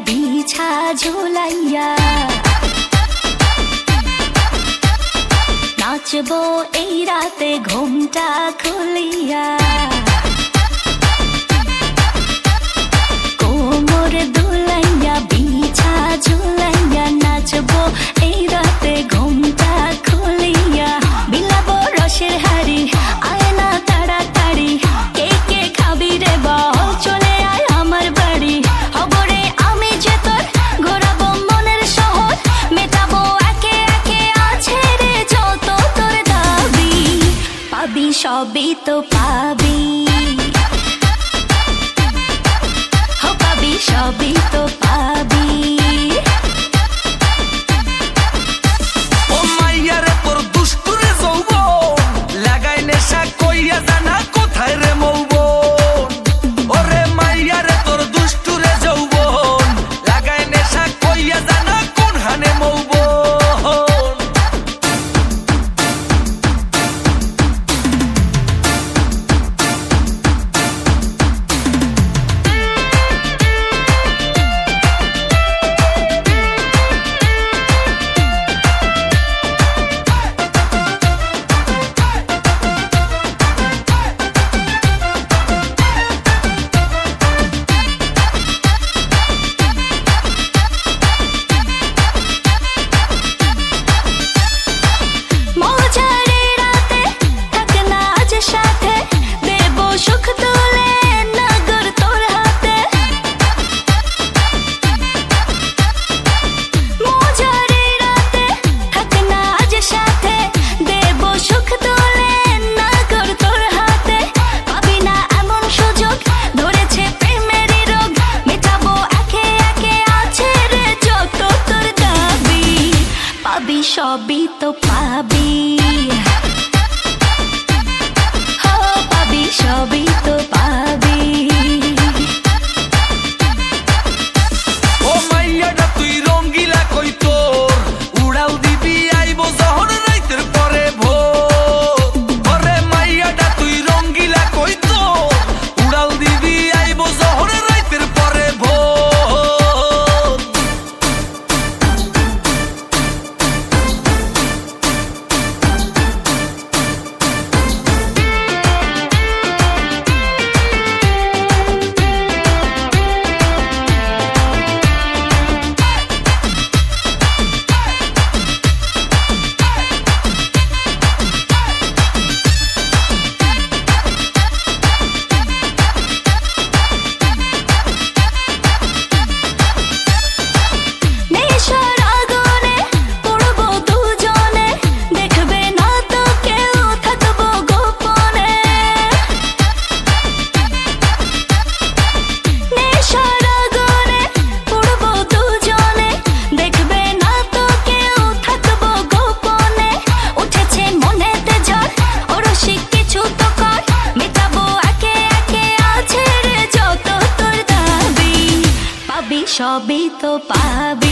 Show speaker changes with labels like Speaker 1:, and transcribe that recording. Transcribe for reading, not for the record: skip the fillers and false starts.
Speaker 1: बिछा झुलाइया नाचबो এই রাতে ঘুমটা খুলিয়া কোমর দুলাইয়া বিছা ঝুলাইয়া নাচবো এই রাতে ঘুমটা খুলিয়া বিলাবো রসের হাড়ি আয় না তাড়াতাড়ি কে কে খাবি রে বল চলে আয় আমার বাড়ি হবরে আমি যে তোর ঘোরাবো মনের শহর মেটাবো একে একে আছে রে যত তোর দাবি পাবি সবই তো পাবি हो पाबी सभी तो पाबी
Speaker 2: ओ माइया रे तोर दुष्टु रे जौबो लागाई नेशा कइया जाना कोथाय रे मौबो ओरे माइया रे तोर दुष्टु रे जौबो लागाई नेशा कइया जाना कोन हाने मौबो
Speaker 1: সবই তো পাবি हो পাবি সবই তো পাবি
Speaker 2: ও মাইয়াটা তুই রঙ্গিলা কই তোর উড়াল দিবি আইবো যখন রাইতের পরে ভোর ওরে মাইয়াটা তুই রঙ্গিলা কই তোর উড়াল দিবি আইবো যখন রাইতের পরে ভোর
Speaker 1: সবই তো পাবি